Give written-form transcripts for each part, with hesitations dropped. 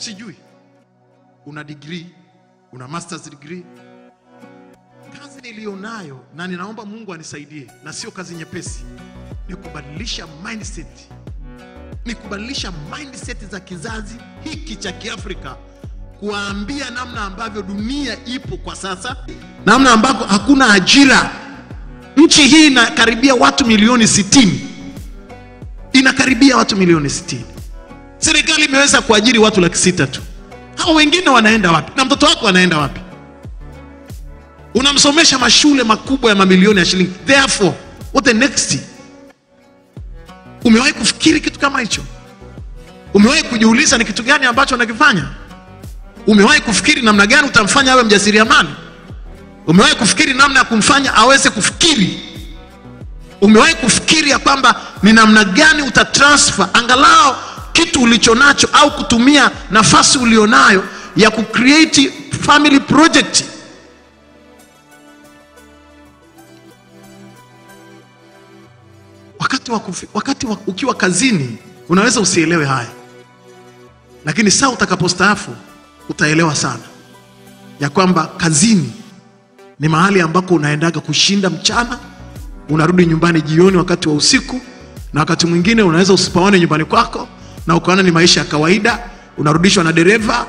Sijui. Una degree, una master's degree. Kazi nilionayo na ninaomba Mungu anisaidie, na sio kazi nyepesi, ni kubadilisha mindset. Ni kubadilisha mindset za kizazi hiki cha Kiafrika, kuambia namna ambavyo dunia ipo kwa sasa, namna ambako hakuna ajira. Nchi hii inakaribia watu milioni 60. Inakaribia watu milioni 60. Serikali imeweza kuajiri watu 600,000 tu. Hao wengine wanaenda wapi? Na mtoto wako anaenda wapi? Unamsomesha mashule makubwa ya mamilioni ya shilingi. Therefore, what the next? Umewahi kufikiri kitu kama hicho? Umewahi kujiuliza ni kitu gani ambacho unakifanya? Umewahi kufikiri namna gani utamfanya awe mjasiriamali? Umewahi kufikiri namna ya kumfanya aweze kufikiri? Umewahi kufikiri ya kwamba ni namna gani utatransfer angalau kitu ulichonacho, au kutumia nafasi ulionayo ya kucreate family project? Ukiwa kazini unaweza usielewe haya, lakini saa utakapostaafu utaelewa sana ya kwamba kazini ni mahali ambako unaendaga kushinda mchana, unarudi nyumbani jioni wakati wa usiku, na wakati mwingine unaweza usipaone nyumbani kwako na ukaona ni maisha ya kawaida. Unarudishwa na dereva,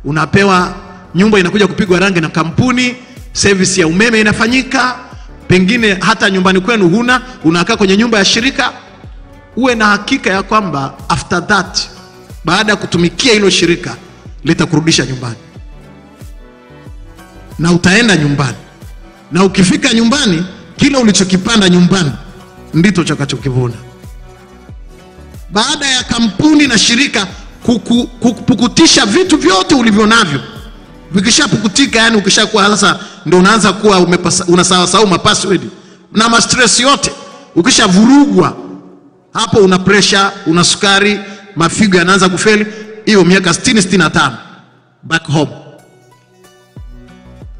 unapewa nyumba inakuja kupigwa rangi na kampuni, service ya umeme inafanyika, pengine hata nyumbani kwenu huna, unakaa kwenye nyumba ya shirika. Uwe na hakika ya kwamba after that, baada ya kutumikia hilo shirika, litakurudisha nyumbani. Na utaenda nyumbani. Na ukifika nyumbani, kila ulichokipanda nyumbani ndito utakachokivuna. Baada ya kampuni na shirika kupukutisha vitu vyote ulivyonavyo, vikishapukutika, yani ukishakuwa sasa ndio unaanza kuwa unasahau password na ma stress yote, ukishavurugwa hapo, una pressure, una sukari, mafigo yanaanza kufeli. Hiyo miaka 60-65 back home.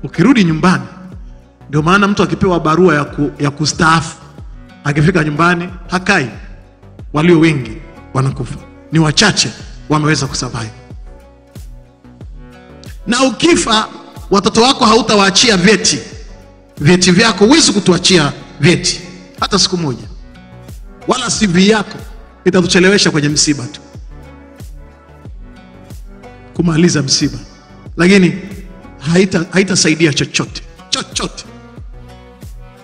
Ukirudi nyumbani, ndio maana mtu akipewa barua ya kustaafu, akifika nyumbani hakai. Walio wengi wanakufa, ni wachache wameweza kusurvive. Na ukifa, watoto wako hautawaachia vyeti. Vyeti vyako huwezi kutuachia vyeti hata siku moja, wala CV yako itatuchelewesha kwenye msiba tu, kumaliza msiba, lakini haitasaidia chochote.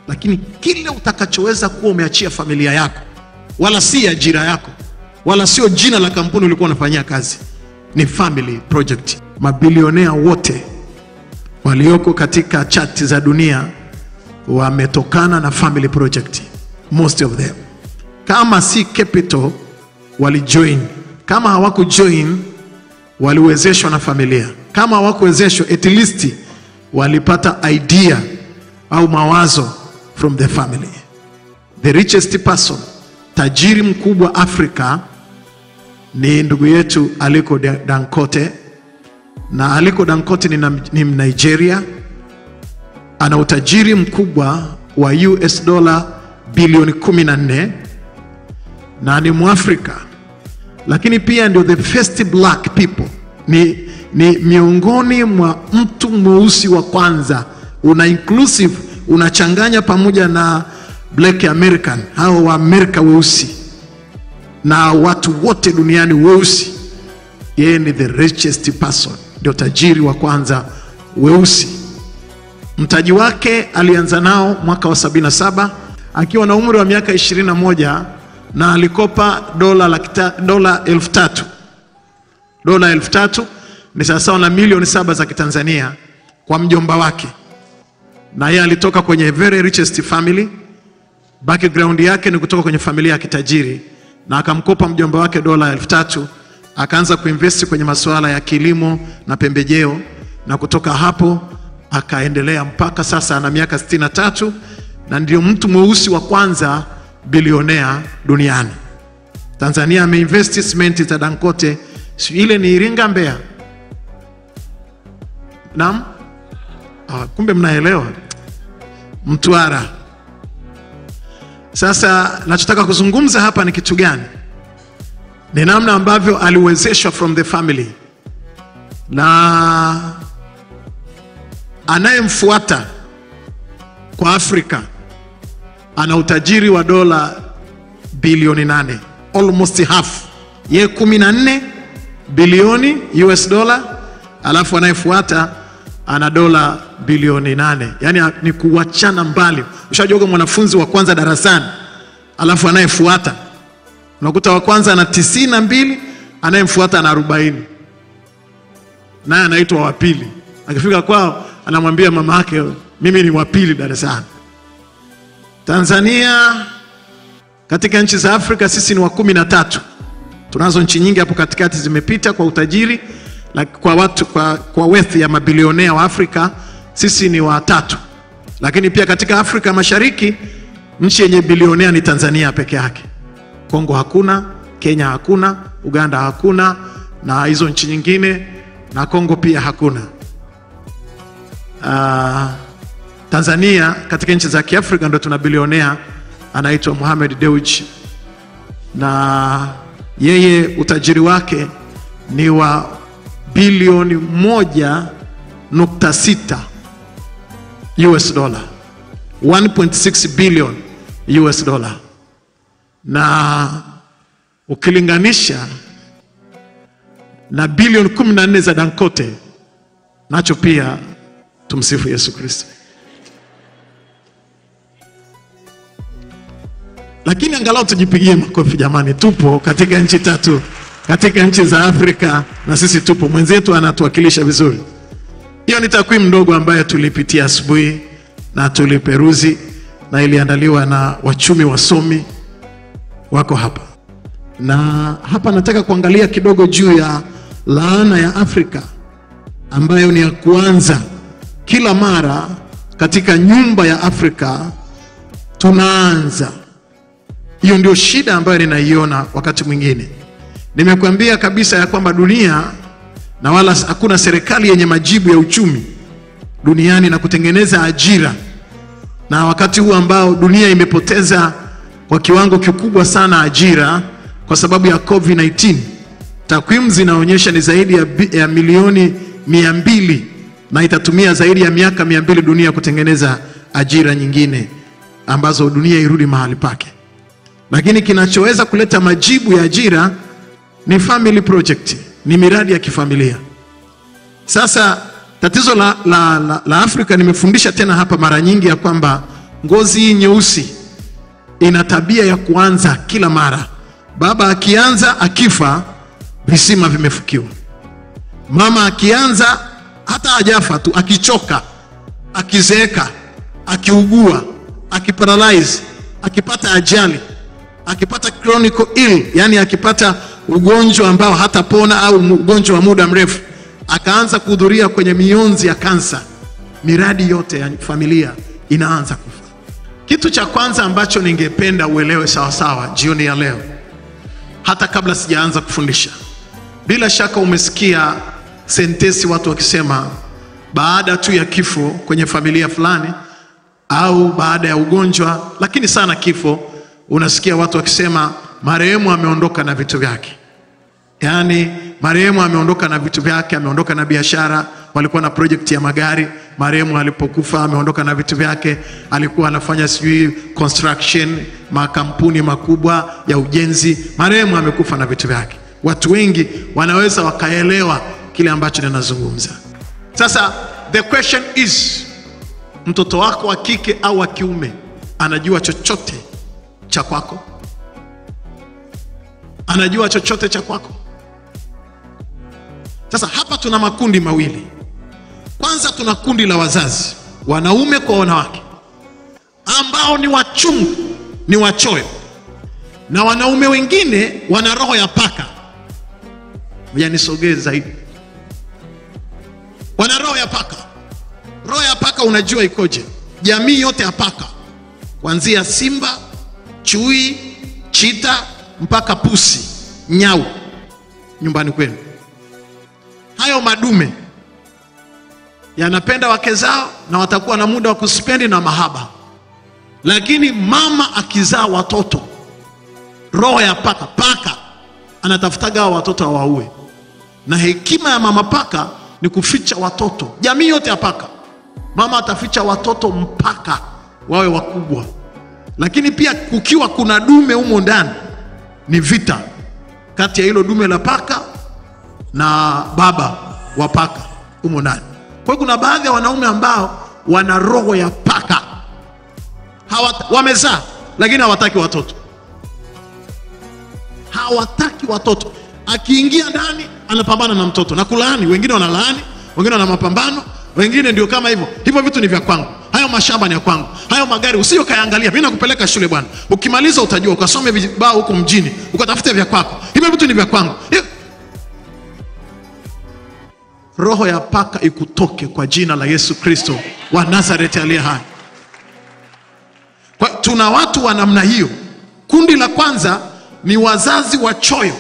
Lakini kile utakachoweza kuwa umeachia familia yako, wala si ajira yako, wala sio jina la kampuni ulikuwa unafanyia kazi, ni family project. Mabilionea wote walioko katika chati za dunia wametokana na family project, most of them. Kama si capital walijoin, kama hawakujoin waliwezeshwa na familia, kama hawakuwezeshwa at least walipata idea au mawazo from the family. The richest person, tajiri mkubwa Afrika, ni ndugu yetu Aliko Dangote. Na Aliko Dangote ni Nigeria. Ana utajiri mkubwa wa US dollar bilioni 14, na ni Mwafrika, lakini pia ndio the first black people. Ni miongoni mwa mtu mweusi wa kwanza. Una inclusive, unachanganya pamoja na black American, hao wa Amerika weusi na watu wote duniani weusi. Yeye ni the richest person, ndio tajiri wa kwanza weusi. Mtaji wake alianza nao mwaka wa 77 akiwa na umri wa miaka 21, na alikopa dola 3,000. Dola 3,000 ni sawa na milioni 7 za Kitanzania kwa mjomba wake. Na yeye alitoka kwenye very richest family. Background yake ni kutoka kwenye familia ya kitajiri, na akamkopa mjomba wake dola 3,000, akaanza kuinvest kwenye masuala ya kilimo na pembejeo, na kutoka hapo akaendelea mpaka sasa ana miaka 63, na ndio mtu mweusi wa kwanza bilionea duniani. Tanzania ameinvest cement za Dangote, ile ni Iringa, Mbeya. Naam? Kumbe mnaelewa. Mtwara. Sasa nachotaka kuzungumza hapa ni kitu gani? Ni namna ambavyo aliwezeshwa from the family. na anayemfuata kwa Afrika ana utajiri wa dola bilioni 8, almost half. Ye 14 bilioni US dollar, alafu anayefuata ana dola bilioni 8. Yani ni kuachana mbali. Ushajoga mwanafunzi wa kwanza darasani, alafu anayefuata unakuta wa kwanza ana 92, anayemfuata ana 40. Naye anaitwa wa pili. Akifika kwao anamwambia mama yake, mimi ni wa pili darasani. Tanzania katika nchi za Afrika sisi ni wa 13. Tunazo nchi nyingi hapo katikati zimepita kwa utajiri, kwa watu kwa wealth ya mabilionea wa Afrika sisi ni wa 3. Lakini pia katika Afrika Mashariki nchi yenye bilionea ni Tanzania peke yake. Kongo hakuna, Kenya hakuna, Uganda hakuna, na hizo nchi nyingine, na Kongo pia hakuna. Tanzania katika nchi za Kiafrika ndo tuna bilionea anaitwa Mohamed Dewji, na yeye utajiri wake ni wa bilioni 1.6 US dollar, 1.6 billion US dollar. Na ukilinganisha na bilioni 14 za Dangote, nacho pia tumsifu Yesu Kristo. Lakini angalau tujipigie makofi jamani, tupo katika nchi 3 katika nchi za Afrika, na sisi tupo, mwenzetu anatuwakilisha vizuri. Hiyo ni takwimu ndogo ambayo tulipitia asubuhi na tuliperuzi, na iliandaliwa na wachumi wasomi wako hapa. Na hapa nataka kuangalia kidogo juu ya laana ya Afrika ambayo ni ya kuanza. Kila mara katika nyumba ya Afrika tunaanza. Hiyo ndio shida ambayo ninaiona wakati mwingine. Nimekuambia kabisa ya kwamba dunia, na wala hakuna serikali yenye majibu ya uchumi duniani na kutengeneza ajira. Na wakati huu ambao dunia imepoteza kwa kiwango kikubwa sana ajira kwa sababu ya COVID-19, takwimu zinaonyesha ni zaidi ya milioni 200, na itatumia zaidi ya miaka 200 dunia kutengeneza ajira nyingine ambazo dunia irudi mahali pake. Lakini kinachoweza kuleta majibu ya ajira ni family project, ni miradi ya kifamilia. Sasa tatizo la Afrika, nimefundisha tena hapa mara nyingi ya kwamba ngozi hii nyeusi ina tabia ya kuanza kila mara. Baba akianza akifa, visima vimefukiwa. Mama akianza hata hajafa tu, akichoka, akizeeka, akiugua, akiparalyze, akipata ajali, akipata chronic ill, yani akipata ugonjwa ambao hatapona au ugonjwa wa muda mrefu, akaanza kuhudhuria kwenye mionzi ya kansa, miradi yote ya familia inaanza kufa. Kitu cha kwanza ambacho ningependa uelewe sawa sawa jioni ya leo, hata kabla sijaanza kufundisha, bila shaka umesikia sentensi watu wakisema baada tu ya kifo kwenye familia fulani au baada ya ugonjwa, lakini sana kifo, unasikia watu wakisema marehemu ameondoka na vitu vyake. Yani marehemu ameondoka na vitu vyake, ameondoka na biashara, walikuwa na project ya magari, marehemu alipokufa ameondoka na vitu vyake, alikuwa anafanya sijui construction, makampuni makubwa ya ujenzi, marehemu amekufa na vitu vyake. Watu wengi wanaweza wakaelewa kile ambacho ninazungumza. Sasa the question is, mtoto wako wa kike au wa kiume anajua chochote cha kwako? Anajua chochote cha kwako? Sasa hapa tuna makundi mawili. Kwanza tuna kundi la wazazi, wanaume kwa wanawake, ambao ni wachungu, ni wachoyo. Na wanaume wengine wana roho ya paka. Ngoja nisogee zaidi. Wana roho ya paka. Roho ya paka unajua ikoje? Jamii yote ya paka, kuanzia simba, chui, chita mpaka pusi, nyau nyumbani kwenu. Hayo madume yanapenda wake zao na watakuwa na muda wa kuspendi na mahaba. Lakini mama akizaa watoto, roho ya paka anatafutaga watoto waue. Na hekima ya mama paka, ni kuficha watoto. Jamii yote ya paka, mama ataficha watoto mpaka wawe wakubwa. Lakini pia kukiwa kuna dume humo ndani, ni vita kati ya hilo dume la paka na baba wa paka humo ndani. Kwa hiyo kuna baadhi ya wanaume ambao wana roho ya paka, wamezaa lakini hawataki watoto. Hawataki watoto. Akiingia ndani anapambana na mtoto na kulaani. Wengine wanalaani, wengine wana mapambano, wengine ndio kama hivyo. Hivyo vitu ni vya kwangu, hayo mashamba ni ya kwangu, hayo magari usio kaangalia, mimi nakupeleka shule bwana. Ukimaliza utajua, ukasome vibao huko mjini, ukatafute vya kwako. Hivyo vitu ni vya kwangu. Roho ya paka ikutoke kwa jina la Yesu Kristo wa Nazareti aliye hai. Kwa tuna watu wa namna hiyo. Kundi la kwanza ni wazazi wachoyo,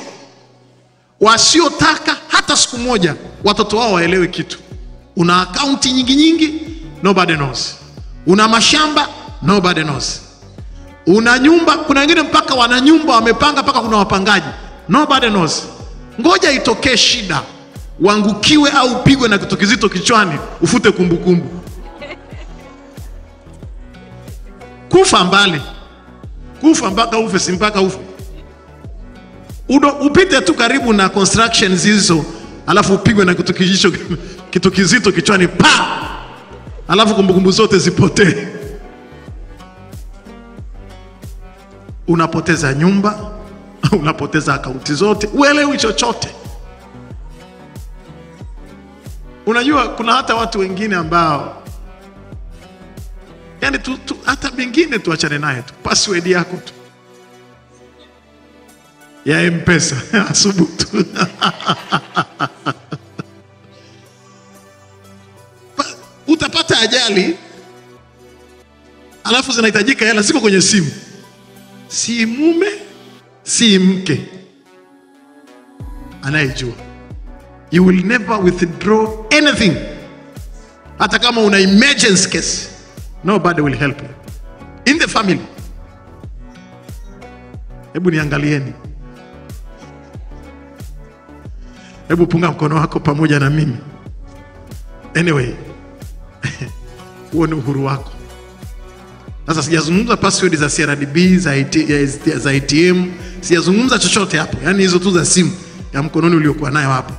wasiotaka hata siku moja watoto wao waelewe kitu. Una akaunti nyingi, nobody knows. Una mashamba, nobody knows. Una nyumba, kuna wengine mpaka wana nyumba wamepanga mpaka kuna wapangaji, nobody knows. Ngoja itokee shida, uangukiwe au upigwe na kitu kizito kichwani, ufute kumbukumbu. Kufa mbali, kufa mpaka ufe, si mpaka ufe. Upite tu karibu na constructions hizo, alafu upigwe na kitu kizito kichwani, pa! Alafu kumbukumbu zote zipotee. Unapoteza nyumba, unapoteza akaunti zote, uelewi chochote. Unajua kuna hata watu wengine ambao yani hata mengine tuachane naye tu, password yako tu ya M-Pesa asubutu. Utapata ajali, alafu zinahitajika hela, siko kwenye simu. Si mume, si mke anayejua. You will never withdraw anything. Hata kama una emergency case, nobody will help you in the family. Hebu niangalieni. Hebu punga mkono wako pamoja na mimi. Anyway, huo ni uhuru wako. Sasa sijazungumza password za CRDB, za ATM, sijazungumza chochote hapo. Yaani hizo tu za simu ya mkononi uliokuwa nayo hapo.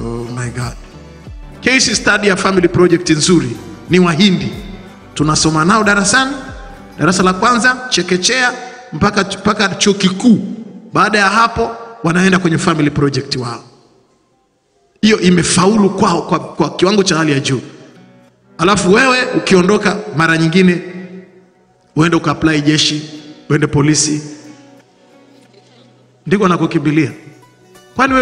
Oh my God. Case study ya family project nzuri ni Wahindi. Tunasoma nao darasani, darasa la kwanza, chekechea mpaka chuo kikuu. Baada ya hapo wanaenda kwenye family project wao. Hiyo imefaulu kwao kwa kiwango cha hali ya juu. Alafu wewe ukiondoka, mara nyingine uende ukaapply jeshi, uende polisi, ndiko nakukimbilia. Kwani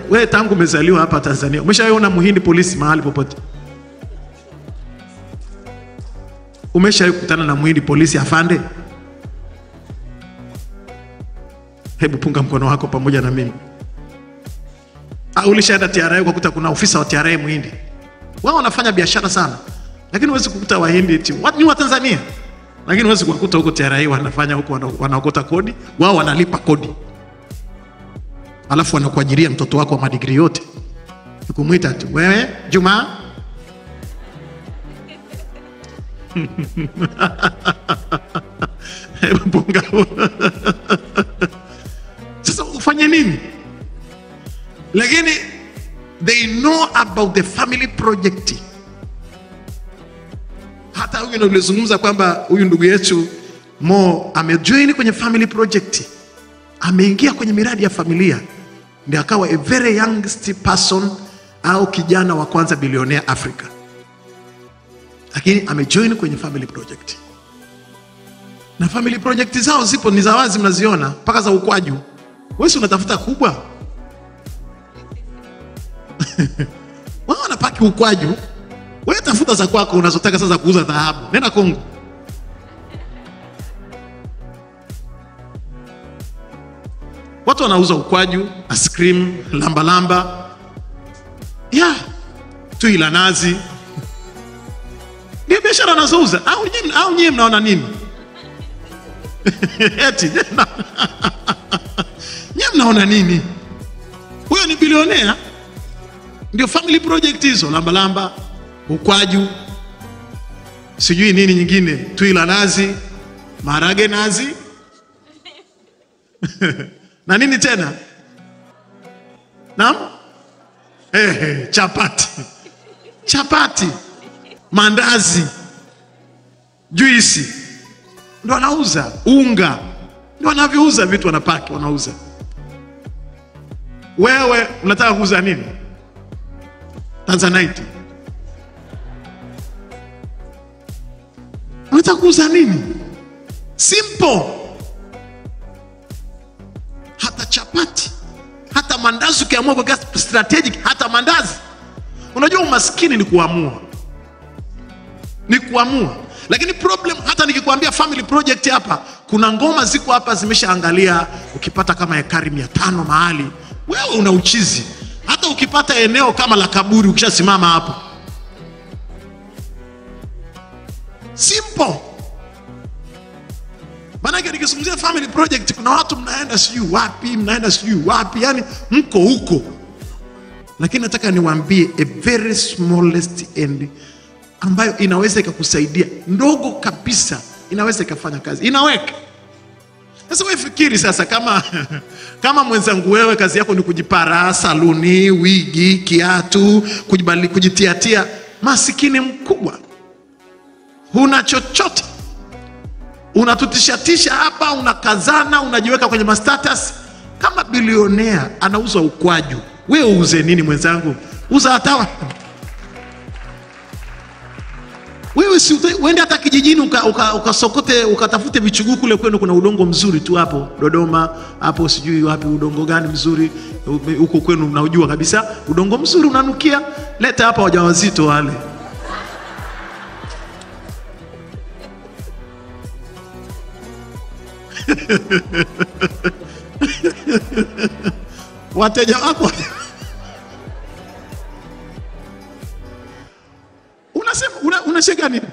wewe tangu umezaliwa hapa Tanzania umeshaona Muhindi polisi mahali popote? Umeshakutana na Muhindi polisi afande? Hebu punga mkono wako pamoja na mimi. Ulishaenda TRA ukakuta kuna ofisa wa TRA Muhindi? Wao wanafanya biashara sana, lakini huwezi kukuta Wahindi eti ni wa Tanzania. Lakini huwezi kukuta huko TRA wanafanya huko, wanaokota kodi, wao wanalipa kodi. Alafu wanakuajiria mtoto wako wa madigrii yote. Ukumuita tu, wewe Juma. Sasa ufanye nini? Lakini they know about the family project. Hata huyu ndio ulizungumza kwamba huyu ndugu yetu Mo amejoin kwenye family project. Ameingia kwenye miradi ya familia. Ndio akawa a very youngest person au kijana wa kwanza bilionea Afrika. Lakini amejoin kwenye family project. Na family project zao zipo ni za wazi, mnaziona mpaka za ukwaju. Wewe unatafuta kubwa. Wao wanapaki ukwaju. Wewe tafuta za kwako unazotaka sasa kuuza dhahabu. Nenda Kongo. Watu wanauza ukwaju, ice cream, lamba. Tu ila nazi. Ndio biashara wanazouza. Au nyinyi mnaona nini? Eti. Nyinyi mnaona nini? Huyo ni bilionea. Ndio family project hizo, lamba, ukwaju, sijui nini nyingine, tuila nazi, maharage nazi. Na nini tena? Naam? Chapati. Chapati, mandazi, juisi. Ndio wanauza, unga. Ndio wanavyouza vitu, wanapaki, wanauza. Wewe unataka kuuza nini? Tanzanite. Unataka kuuza nini? Simple. Hata chapati, hata mandazi ukiamua kwa strategic, hata mandazi. Unajua umaskini ni kuamua. Ni kuamua. Lakini problem, hata nikikwambia family project hapa, kuna ngoma ziko hapa zimeshaangalia, ukipata kama ekari 500 mahali, wewe una uchizi. Hata ukipata eneo kama la kaburi, ukishasimama hapo. Simple. Maana nikizungumzia family project, kuna watu mnaenda sijui wapi, mnaenda sijui wapi, yani mko huko. Lakini nataka niwaambie a very smallest end ambayo inaweza ikakusaidia, ndogo kabisa, inaweza ikafanya kazi, inaweka. Sasa wewe fikiri sasa, kama mwenzangu wewe kazi yako ni kujipara, saluni, wigi, kiatu, kujitiatia, masikini mkubwa, huna chochote, unatutishatisha hapa, unakazana, unajiweka kwenye status. Kama bilionea anauza ukwaju, wewe uuze nini mwenzangu? Uza hatawa. Wewe si uende hata kijijini ukasokote, ukatafute vichuguu kule kwenu, kuna udongo mzuri tu hapo Dodoma, hapo sijui wapi, udongo gani mzuri huko kwenu mnaujua kabisa, udongo mzuri unanukia, leta hapa wajawazito wale. Wateja wako unasema nini?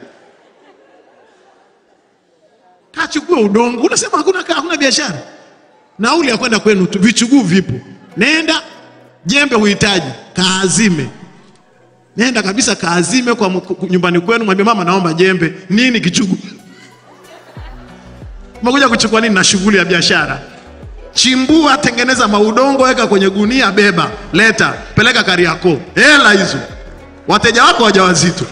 Kachukua udongo, unasema hakuna biashara. Nauli ya kwenda kwenu tu, vichuguu vipo. Nenda, jembe uhitaji, kaazime. Nenda kabisa kaazime kwa nyumbani kwenu, mwambie mama naomba jembe. Nini kichuguu? Umekuja kuchukua nini na shughuli ya biashara? Chimbua, tengeneza maudongo, weka kwenye gunia, beba, leta, peleka Kariakoo. Hela hizo. Wateja wako wajawazito.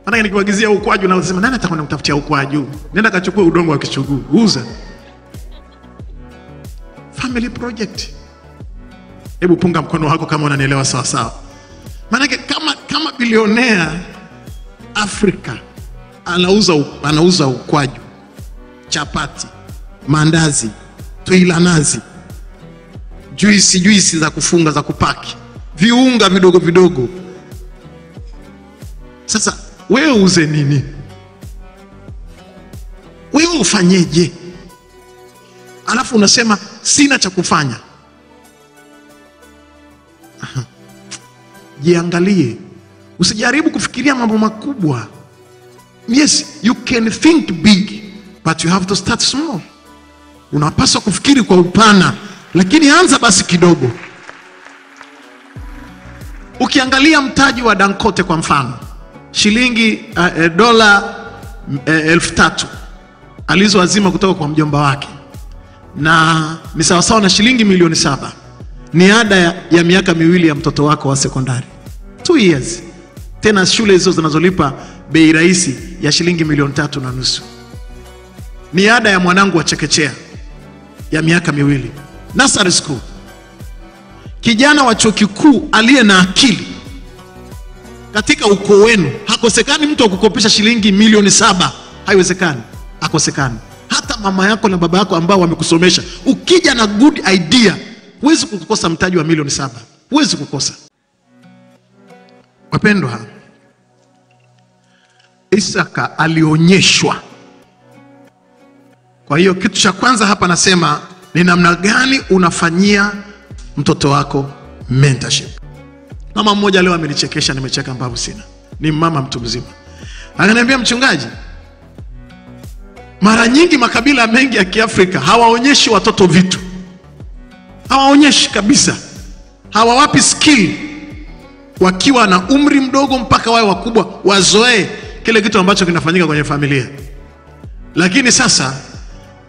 Maana nikiwagizia ukwaju na unasema nani atakwenda kutafutia ukwaju? Nenda kachukua udongo wa kichuguu, uza. Family project. Hebu punga mkono wako kama unanielewa sawa sawa. Maana kama bilionea Afrika anauza ukwaju, chapati, mandazi, tuila nazi, juisi za kufunga, za kupaki, viunga vidogo vidogo. Sasa wewe uze nini? Wewe ufanyeje? Alafu unasema sina cha kufanya. Jiangalie. Usijaribu kufikiria mambo makubwa. Yes, you can think big, but you have to start small. Unapaswa kufikiri kwa upana, lakini anza basi kidogo. Ukiangalia mtaji wa Dangote kwa mfano, shilingi dola 3,000 alizoazima kutoka kwa mjomba wake, na ni sawasawa na shilingi milioni 7. Ni ada ya miaka 2 ya mtoto wako wa sekondari, 2 years. Tena shule hizo zinazolipa bei rahisi ya shilingi milioni 3.5. Ni ada ya mwanangu wa chekechea ya miaka 2, nursery school. Kijana wa chuo kikuu aliye na akili katika ukoo wenu, hakosekani mtu wa kukopesha shilingi milioni 7. Haiwezekani, hakosekani. Hata mama yako na baba yako ambao wamekusomesha, ukija na good idea, huwezi kukosa mtaji wa milioni 7. Huwezi kukosa. Wapendwa, Isaka alionyeshwa. Kwa hiyo kitu cha kwanza hapa nasema ni namna gani unafanyia mtoto wako mentorship. Mama mmoja leo amenichekesha, nimecheka mbavu sina. Ni mama mtu mzima. Akaniambia, mchungaji, Mara nyingi makabila mengi ya Kiafrika hawaonyeshi watoto vitu, hawaonyeshi kabisa, hawawapi skill wakiwa na umri mdogo mpaka wawe wakubwa wazoee kile kitu ambacho kinafanyika kwenye familia. Lakini sasa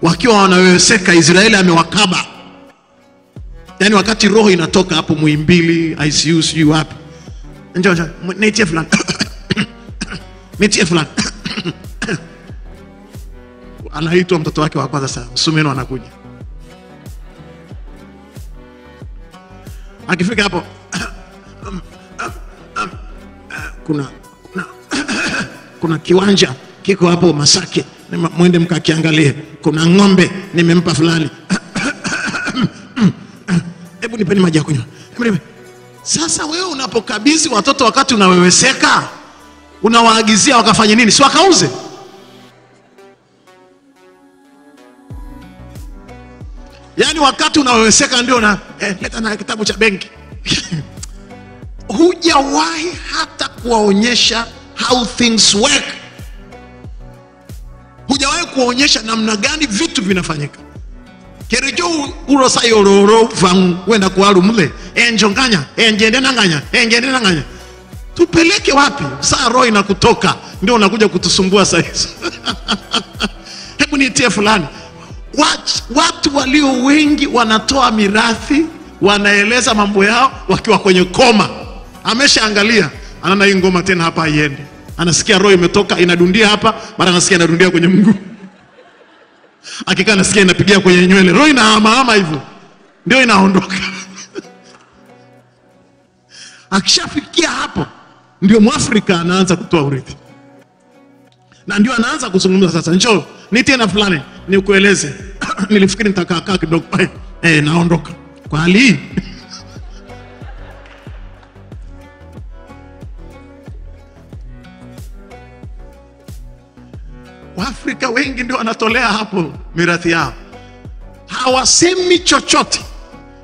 wakiwa wanaweweseka, Israeli amewakaba. Yani wakati roho inatoka hapo Muhimbili, ICU, sijui wapi, njoo nitie fulani nitie fulani anaitwa mtoto wake wa kwanza. Sasa Msumeno anakuja, akifika hapo kuna kiwanja kiko hapo Masaki, mwende mkakiangalie, kuna ng'ombe nimempa fulani hebu nipeni maji ya kunywa. Sasa wewe unapokabidhi watoto wakati unaweweseka, unawaagizia wakafanye nini? Si wakauze? Yani wakati unaweweseka ndio na leta na kitabu cha benki hujawahi hata kuwaonyesha how things work. Hujawahi kuonyesha namna gani vitu vinafanyika. Kerejo urosa yororo vangu wenda kualu mle enjonganya enjende nanganya tupeleke wapi? Saa roho inakutoka ndio unakuja kutusumbua saizi hebu nitie fulani. Watu walio wengi wanatoa mirathi, wanaeleza mambo yao wakiwa kwenye koma. Ameshaangalia, anaona hii ngoma tena hapa iende, anasikia roho imetoka inadundia hapa, mara anasikia inadundia kwenye mguu, akikaa anasikia inapigia kwenye nywele, roho inahama hivyo ndio inaondoka akishafikia hapo ndio Mwafrika anaanza kutoa urithi, na ndio anaanza kuzungumza. Sasa njoo nitie na fulani nikueleze nilifikiri nitakaa kidogo naondoka kwa hali Waafrika wengi ndio wanatolea hapo mirathi yao, hawasemi chochote,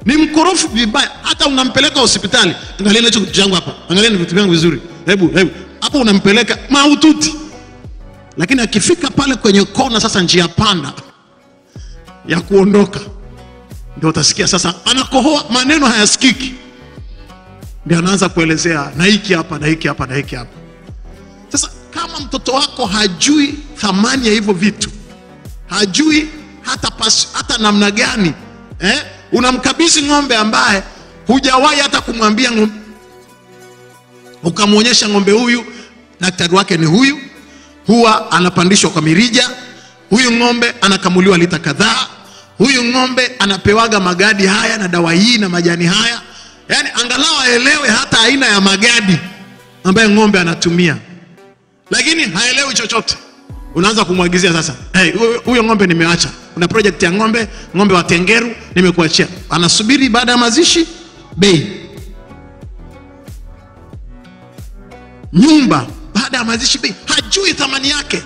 ni mkorofu vibaya. Hata unampeleka hospitali, angalia hicho kitu changu hapa, angalia vitu vyangu vizuri, hebu hapo unampeleka mahututi. Lakini akifika pale kwenye kona, sasa njia panda ya kuondoka, ndio utasikia sasa anakohoa, maneno hayasikiki, ndio anaanza kuelezea na hiki hapa na hiki hapa na hiki hapa. Sasa kama mtoto wako hajui thamani ya hivyo vitu, hajui hata namna gani, unamkabidhi ng'ombe ambaye hujawahi hata kumwambia ng'ombe, ukamwonyesha ng'ombe huyu daktari wake ni huyu, huwa anapandishwa kwa mirija, huyu ng'ombe anakamuliwa lita kadhaa, huyu ng'ombe anapewaga magadi haya na dawa hii na majani haya, yani angalau aelewe hata aina ya magadi ambaye ng'ombe anatumia. Lakini haelewi chochote, unaanza kumwagizia sasa, huyo ng'ombe nimeacha, una project ya ng'ombe wa Tengeru nimekuachia, anasubiri baada ya mazishi bei. Nyumba baada ya mazishi bei, hajui thamani yake.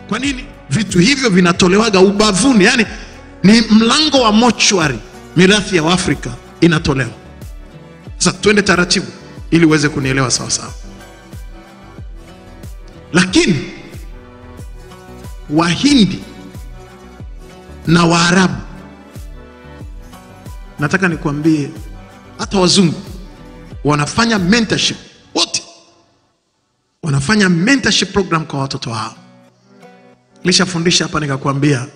Kwa nini? Vitu hivyo vinatolewaga ubavuni, yani ni mlango wa mochwari, mirathi ya Afrika inatolewa. Sasa twende taratibu ili uweze kunielewa sawa sawa. Lakini Wahindi na Waarabu, nataka nikwambie, hata wazungu wanafanya mentorship, wote wanafanya mentorship program kwa watoto wao. Nilishafundisha hapa nikakwambia,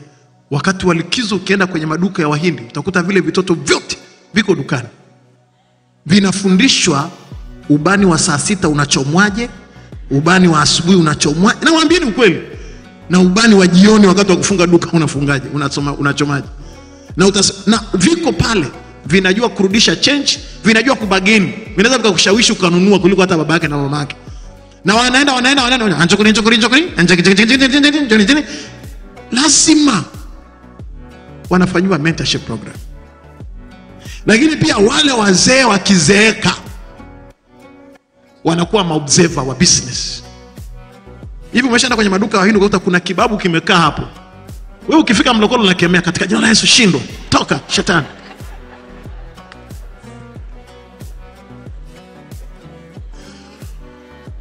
wakati wa likizo ukienda kwenye maduka ya Wahindi utakuta vile vitoto vyote viko dukani, vinafundishwa ubani wa saa 6 unachomwaje, ubani wa asubuhi unachomwaje, na waambieni ukweli, na ubani wa jioni wakati wa kufunga duka unafungaje, unachomaje, na viko pale, vinajua kurudisha change, vinajua kubageni, vinaweza vikakushawishi ukanunua kuliko hata babake na mamake. Na wanaenda anchokuri lazima wanafanywa mentorship program. Lakini pia wale wazee wakizeeka wanakuwa maobserver wa business. Hivi umeshaenda kwenye maduka ya Wahindi ukakuta kuna kibabu kimekaa hapo, wewe ukifika mlokolo unakemea, katika jina la Yesu shindwa, toka shetani.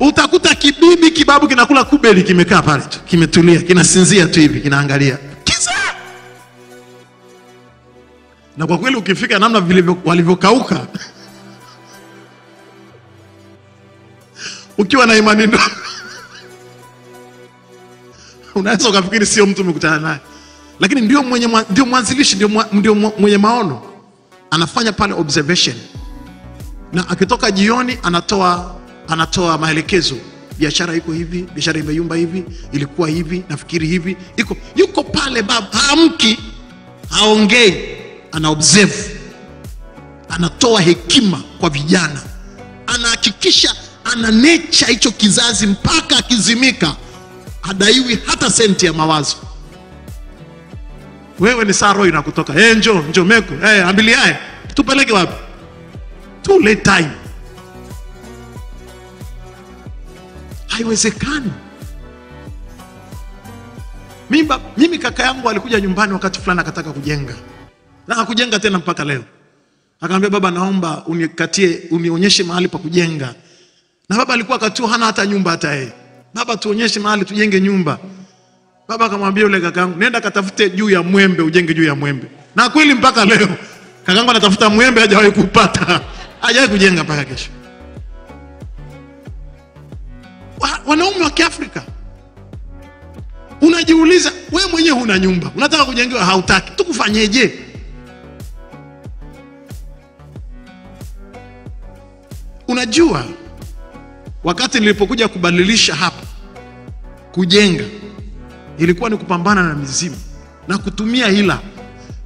Utakuta kibibi kibabu kinakula kubeli, kimekaa pale tu, kimetulia, kinasinzia tu hivi, kinaangalia kisa. Na kwa kweli ukifika namna vile walivyokauka ukiwa na imani ndogo unaweza ukafikiri sio mtu umekutana naye, lakini ndio mwanzilishi, ndio mwenye maono. Anafanya pale observation, na akitoka jioni anatoa maelekezo. Biashara iko hivi, biashara imeyumba hivi, ilikuwa hivi, nafikiri hivi. Yuko pale baba, haamki, haongei, ana observe. Anatoa hekima kwa vijana. Anahakikisha ana nature hicho kizazi mpaka akizimika hadaiwi hata senti ya mawazo. Wewe ni saa roho inakutoka, njoo meko, ambiliae, tupeleke wapi? Too late time. Haiwezekani. Mimi kaka yangu alikuja nyumbani wakati fulani akataka kujenga. Na kujenga tena mpaka leo. Akamwambia, baba naomba unionyeshe mahali pa kujenga. Na baba alikuwa hana hata nyumba hata yeye. Baba tuonyeshe mahali tujenge nyumba. Baba akamwambia yule kakangu, nenda katafute juu ya mwembe, ujenge juu ya mwembe. Na kweli mpaka leo kakangu anatafuta mwembe, hajawahi kupata. Hajawahi kujenga mpaka kesho. Wanaume wa Kiafrika, unajiuliza wewe mwenyewe huna nyumba, unataka kujengewa, hautaki. Tukufanyeje? Unajua wakati nilipokuja kubadilisha hapa kujenga, ilikuwa ni kupambana na mizimu na kutumia hila.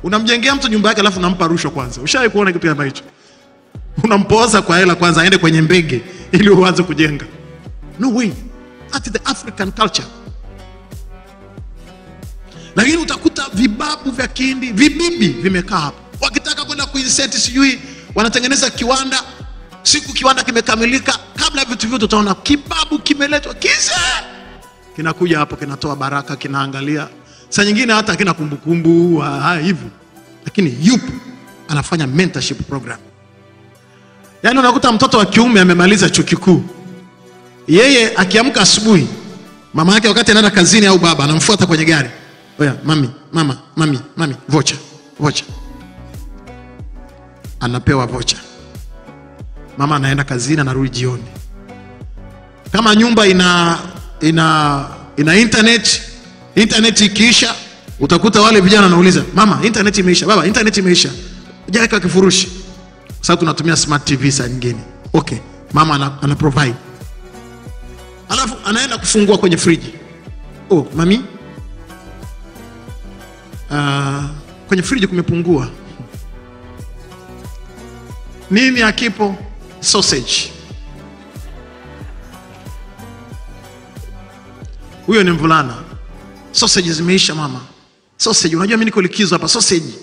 Unamjengea mtu nyumba yake alafu unampa rushwa kwanza. Ushawahi kuona kitu kama hicho? Unampoza kwa hela kwanza aende kwenye mbege ili uanze kujenga. No way. That is the African culture. Lakini utakuta vibabu vya Kihindi, vibibi vimekaa hapo. Wakitaka kwenda kuinsert sijui wanatengeneza kiwanda. Siku kiwanda kimekamilika, kabla vitu vyote utaona kibabu kimeletwa kisa. Kinakuja hapo, kinatoa baraka, kinaangalia. Saa nyingine hata kina kumbukumbu hivyo. Lakini yupo anafanya mentorship program. Yaani unakuta mtoto wa kiume amemaliza chuo kikuu. Yeye akiamka asubuhi, mama yake wakati anaenda kazini au baba anamfuata kwenye gari. Oya, mami, vocha. Anapewa vocha. Mama anaenda kazini, anarudi jioni. Kama nyumba ina internet ikiisha, utakuta wale vijana wanauliza, mama, internet imeisha, baba, internet imeisha. Hujaweka kifurushi. Sasa tunatumia smart TV saa nyingine. Okay, mama ana provide. Alafu anaenda kufungua kwenye friji. Oh, mami, kwenye friji kumepungua. Nini hakipo? Sausage. Huyo ni mvulana. Sausage zimeisha mama. Sausage, unajua mimi niko likizo hapa, sausage.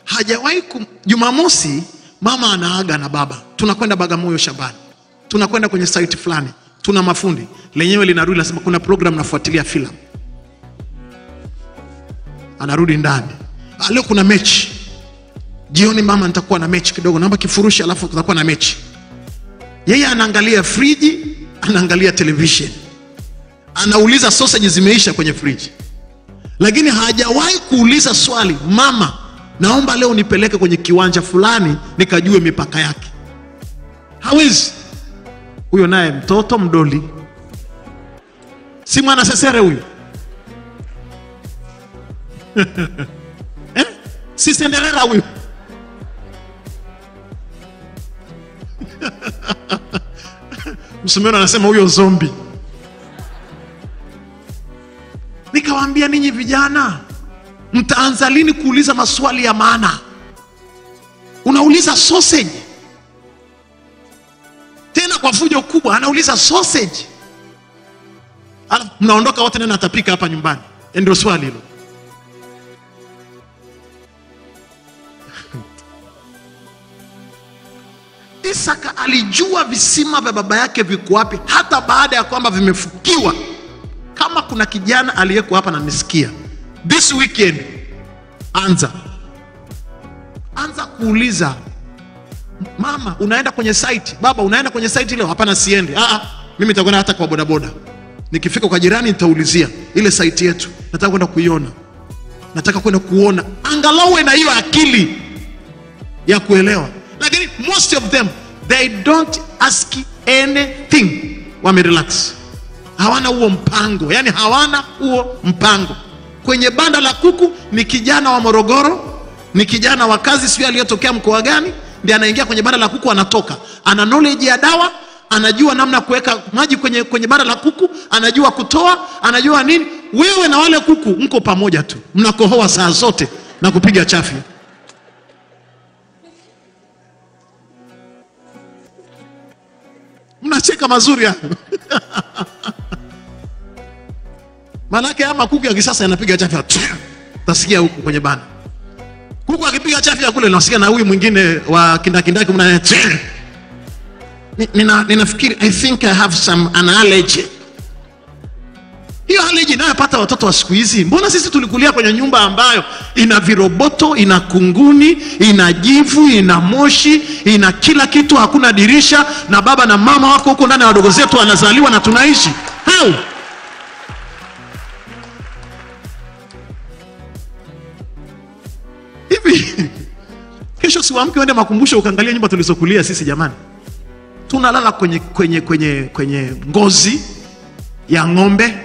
Hajawahi Jumamosi mama anaaga na baba. Tunakwenda Bagamoyo shambani. Tunakwenda kwenye site fulani. Tuna mafundi. Lenyewe linarudi nasema kuna program nafuatilia filamu. Anarudi ndani. Leo kuna mechi. Jioni mama nitakuwa na mechi kidogo. Naomba kifurushi alafu kutakuwa na mechi. Yeye anaangalia friji, anaangalia television. Anauliza sausage zimeisha kwenye friji. Lakini hajawahi kuuliza swali, mama, naomba leo nipeleke kwenye kiwanja fulani nikajue mipaka yake. Hawezi. Huyo naye mtoto mdoli. Si mwana sesere huyo. Si Cinderella huyo. Msumeno anasema huyo zombie. Nikawaambia ninyi vijana, mtaanza lini kuuliza maswali ya maana? Unauliza sausage. Tena kwa fujo kubwa anauliza sausage. Mnaondoka wote nani atapika hapa nyumbani? Ndio swali hilo. Isaka alijua visima vya baba yake viko wapi hata baada ya kwamba vimefukiwa. Kama kuna kijana aliyeko hapa na nisikia, this weekend anza kuuliza Mama, unaenda kwenye site. Baba, unaenda kwenye site leo? Hapana, siendi. Mimi nitakwenda hata kwa bodaboda. Nikifika kwa jirani nitaulizia ile site yetu. Nataka kwenda kuiona. Nataka kwenda kuona. Angalau na hiyo akili ya kuelewa. Lakini most of them, they don't ask anything. Wamerelax. Hawana huo mpango. Yani hawana huo mpango. Kwenye banda la kuku ni kijana wa Morogoro, ni kijana wa kazi sio aliyotokea mkoa gani, ndiye anaingia kwenye banda la kuku, anatoka. Ana knowledge ya dawa, anajua namna kuweka maji kwenye banda la kuku, anajua kutoa, anajua nini. Wewe na wale kuku mko pamoja tu. Mnakohoa saa zote na kupiga chafya. Mnacheka mazuri hapo. Manake ama kuku ya kisasa yanapiga chafya. Utasikia huku kwenye banda. Kuku akipiga chafya kule unasikia na huyu mwingine wa kindakindaki mna. Ninafikiri I think I have an allergy. Hiyo allergy inayopata watoto wa siku hizi. Mbona sisi tulikulia kwenye nyumba ambayo ina viroboto, ina kunguni, ina jivu, ina moshi, ina kila kitu, hakuna dirisha, na baba na mama wako huko ndani, wadogo zetu wanazaliwa na tunaishi. How? Hivi kesho siwaamke uende makumbusho ukaangalia nyumba tulizokulia sisi jamani. Tunalala kwenye ngozi ya ng'ombe.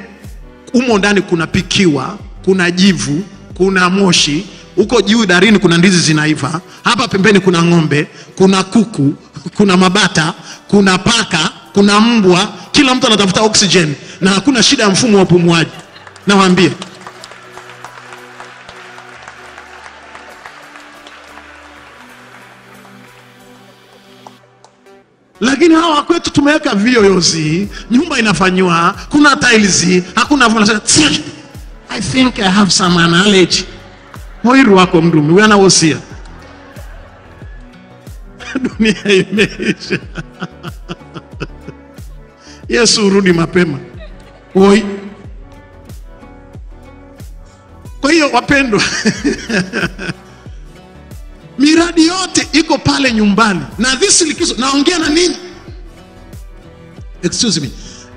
Umo ndani kuna pikiwa, kuna jivu, kuna moshi. Uko juu darini kuna ndizi zinaiva. Hapa pembeni kuna ng'ombe, kuna kuku, kuna mabata, kuna paka, kuna mbwa. Kila mtu anatafuta oxygen na hakuna shida ya mfumo wa upumuaji. Nawaambia. Lakini hawa kwetu tumeweka viyoyozi, nyumba inafanywa, kuna tiles, hakuna vula. I think I have some allergy. Moiru wako mdumi, wewe anawosia. Dunia imeisha. Yesu urudi mapema. Oi. Kwa hiyo wapendwa, miradi yote iko pale nyumbani. Na this likizo naongea na ninyi. Excuse me.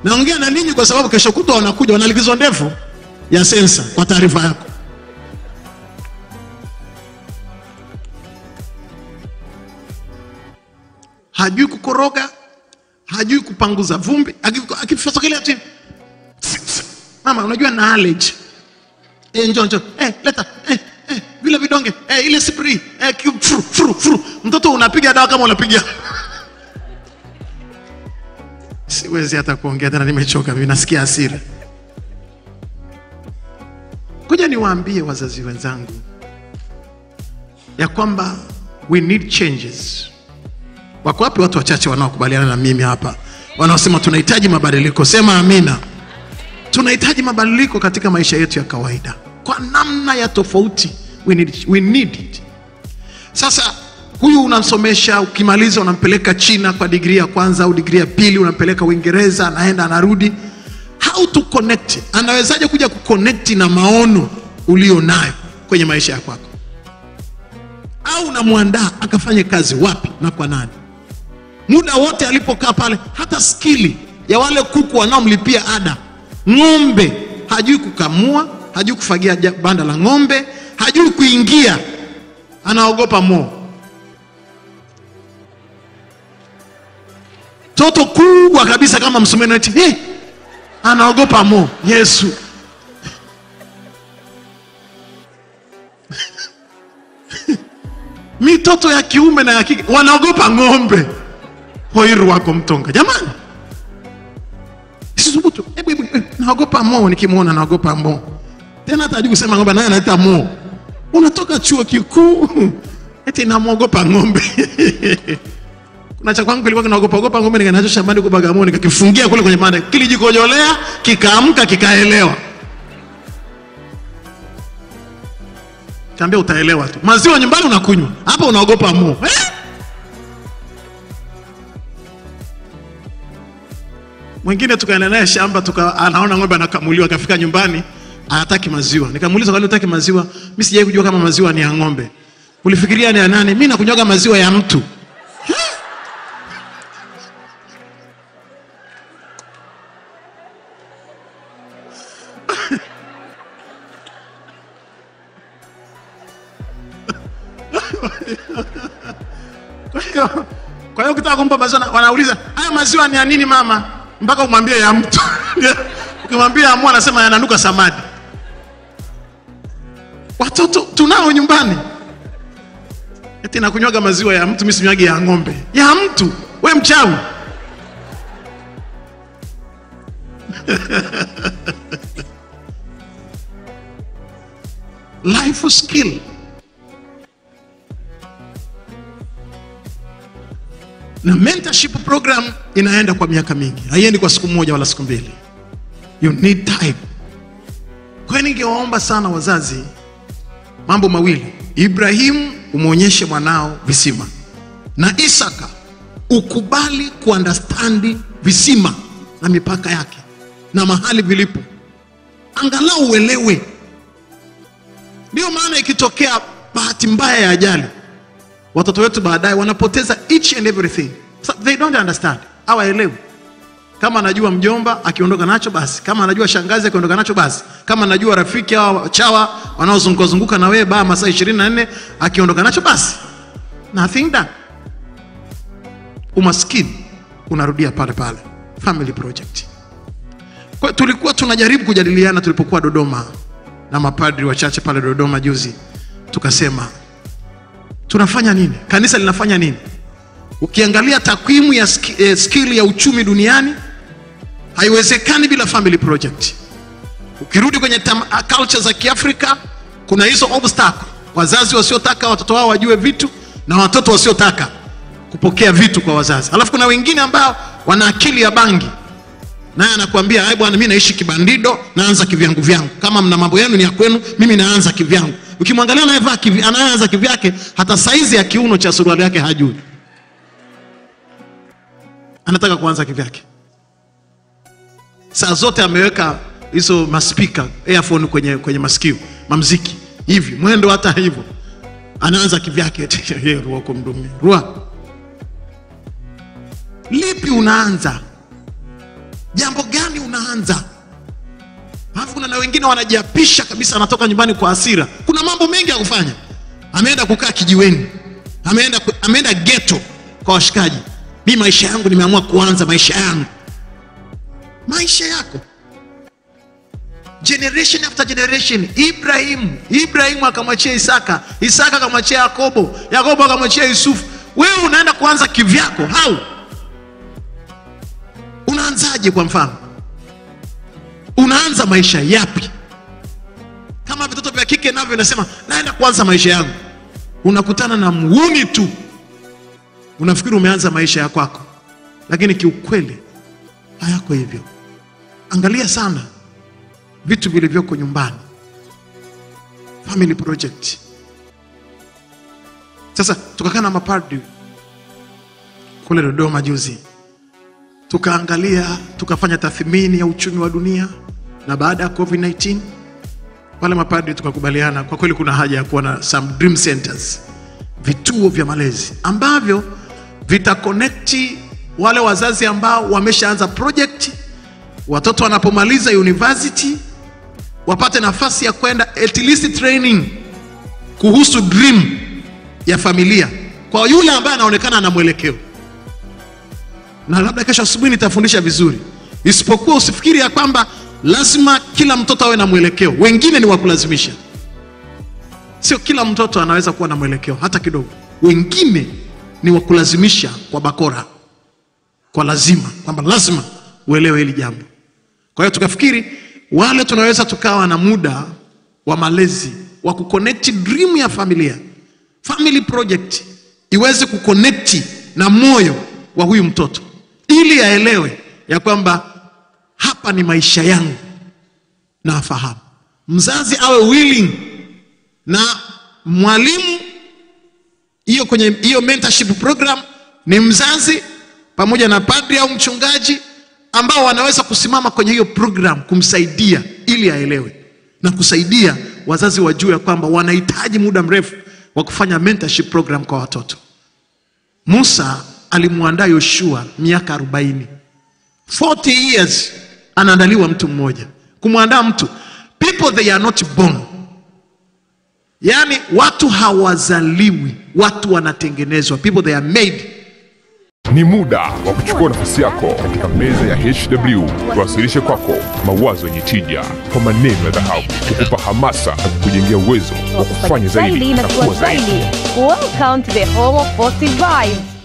Naongea na ninyi kwa sababu kesho kutwa wanakuja wana likizo ndefu ya sensa, kwa taarifa yako. Hajui kukoroga, hajui kupanguza vumbi, akifasokelea tu. Mama, unajua na allergy. Njoo. Leta. Vile vidonge, ile spray, fru. Mtoto unapiga dawa kama unapiga. Siwezi hata kuongea tena, nimechoka mimi, nasikia hasira. Kuja niwaambie wazazi wenzangu ya kwamba we need changes. Wako wapi watu wachache wanaokubaliana na mimi hapa? Wanaosema tunahitaji mabadiliko. Sema amina. Tunahitaji mabadiliko katika maisha yetu ya kawaida. Kwa namna ya tofauti. We need it. Sasa huyu unamsomesha, ukimaliza unampeleka China kwa degree ya kwanza au degree ya pili, unampeleka Uingereza, anaenda anarudi. How to connect? Anawezaje kuja kuconnect na maono ulio nayo kwenye maisha yako? Au unamwandaa akafanye kazi wapi na kwa nani? Muda wote alipokaa pale, hata skili ya wale kuku wanaomlipia ada. Ng'ombe hajui kukamua, hajui kufagia banda la ng'ombe, hajui kuingia, anaogopa mo. Toto kubwa kabisa kama Msumeno eti anaogopa mo. Yesu. Mitoto ya kiume na ya kike wanaogopa ng'ombe. Hoiru wako mtonga. Jamani. Sisubutu. Naogopa mo, nikimuona naogopa mo. Tena hata hajui kusema ng'ombe, naye anaita mo. Unatoka chuo kikuu eti namuogopa ng'ombe. Kuna cha kwangu kilikuwa kinaogopa ng'ombe, nikanacho shambani kwa Bagamoyo, nikakifungia kule kwenye manda, kilijikojolea, kikaamka, kikaelewa. Kaambia utaelewa tu. Maziwa nyumbani unakunywa, hapa unaogopa mo. Mwingine tukaenda naye shamba, anaona ng'ombe anakamuliwa, akafika nyumbani hataki maziwa. Nikamuuliza, "Kwani hutaki maziwa?" "Mimi sijai kujua kama maziwa ni ya ng'ombe." "Ulifikiria ni ya nani?" "Mimi nakunywaga maziwa ya mtu." Kwa hiyo ukitaka kumpa maziwa wanauliza, haya maziwa ni ya nini mama? Mpaka umwambie ya mtu. Ukimwambia amu anasema yananuka samadi. Watoto tunao nyumbani. Eti nakunywaga maziwa ya mtu, mimi sinywaga ya ng'ombe. Ya mtu, wewe mchawi. Life skill. Na mentorship program inaenda kwa miaka mingi. Haiendi kwa siku moja wala siku mbili. You need time. Kwa hiyo ningewaomba sana wazazi mambo mawili. Ibrahimu umuonyeshe mwanao visima. Na Isaka ukubali kuunderstand visima na mipaka yake na mahali vilipo. Angalau uelewe. Ndio maana ikitokea bahati mbaya ya ajali, watoto wetu baadaye wanapoteza each and everything. So they don't understand. Hawaelewi. Kama anajua mjomba akiondoka nacho basi, kama anajua shangazi akiondoka nacho basi, kama anajua rafiki au chawa wanaozunguka na wewe baa masaa 24 akiondoka nacho basi. Nothing done. Umaskini unarudia pale pale. Family project. Kwa tulikuwa tunajaribu kujadiliana tulipokuwa Dodoma na mapadri wachache pale Dodoma juzi. Tukasema tunafanya nini? Kanisa linafanya nini? Ukiangalia takwimu ya skill ya uchumi duniani, haiwezekani bila family project. Ukirudi kwenye culture za Kiafrika, kuna hizo obstacle. Wazazi wasiotaka watoto wao wajue vitu na watoto wasiotaka kupokea vitu kwa wazazi. Alafu kuna wengine ambao wana akili ya bangi. Naye anakuambia, "Hai bwana, mimi naishi kibandido, naanza kivyangu vyangu. Kama mna mambo yenu ni ya kwenu, mimi naanza kivyangu." Ukimwangalia anaanza kivyake, hata saizi ya kiuno cha suruali yake hajui. Anataka kuanza kivyake. Saa zote ameweka hizo maspika, earphone kwenye masikio, mamziki. Hivi, mwendo hata hivyo. Anaanza kivyake, yeye ruwa kumdumia. Ruwa. Lipi unaanza? Jambo gani unaanza? Alafu kuna na wengine wanajiapisha kabisa, anatoka nyumbani kwa hasira. Kuna mambo mengi ya kufanya. Ameenda kukaa kijiweni. Ameenda ghetto kwa washikaji. Mimi maisha yangu nimeamua kuanza maisha yangu. Maisha yako. Generation after generation. Ibrahimu akamwachia Isaka. Isaka akamwachia Yakobo. Yakobo akamwachia Yusufu. Wewe unaenda kuanza kivyako. How? Unaanzaje kwa mfano? Unaanza maisha yapi? Kama vitoto vya kike navyo nasema, naenda kuanza maisha yangu. Unakutana na muuni tu. Unafikiri umeanza maisha ya kwako. Lakini kiukweli hayako hivyo. Angalia sana vitu vilivyoko nyumbani. Family project. Sasa tukakaa na mapadri kule Dodoma juzi. Tukaangalia, tukafanya tathmini ya uchumi wa dunia, na baada ya COVID-19 wale mapadri tukakubaliana kwa kweli kuna haja ya kuwa na some dream centers, vituo vya malezi ambavyo vitaconnect wale wazazi ambao wameshaanza project, watoto wanapomaliza university wapate nafasi ya kwenda at least training kuhusu dream ya familia kwa yule ambaye anaonekana ana mwelekeo. Na labda kesho asubuhi nitafundisha vizuri. Isipokuwa usifikiri ya kwamba lazima kila mtoto awe na mwelekeo. Wengine ni wakulazimisha. Sio kila mtoto anaweza kuwa na mwelekeo hata kidogo. Wengine ni wakulazimisha kwa bakora, kwa lazima, kwamba lazima uelewe hili jambo. Kwa hiyo tukafikiri wale tunaweza tukawa na muda wa malezi wa kuconnect dream ya familia, family project iweze kuconnect na moyo wa huyu mtoto, ili aelewe ya kwamba hapa ni maisha yangu na afahamu. Mzazi awe willing, na mwalimu kwenye hiyo mentorship program ni mzazi pamoja na padri au mchungaji ambao wanaweza kusimama kwenye hiyo program kumsaidia ili aelewe, na kusaidia wazazi wajue kwamba wanahitaji muda mrefu wa kufanya mentorship program kwa watoto. Musa alimuandaa Yoshua miaka 40. 40 years anaandaliwa mtu mmoja. Kumuandaa mtu. People they are not born. Yani watu hawazaliwi, watu wanatengenezwa. People, they are made. Ni muda wa kuchukua nafasi yako katika meza ya HW. Tuwasilishe kwako mawazo yenye tija kwa maneno ya dhahabu, kukupa hamasa na kukujengea uwezo wa kufanya zaidi na kuwa zaidi. Welcome to the home of positive vibes.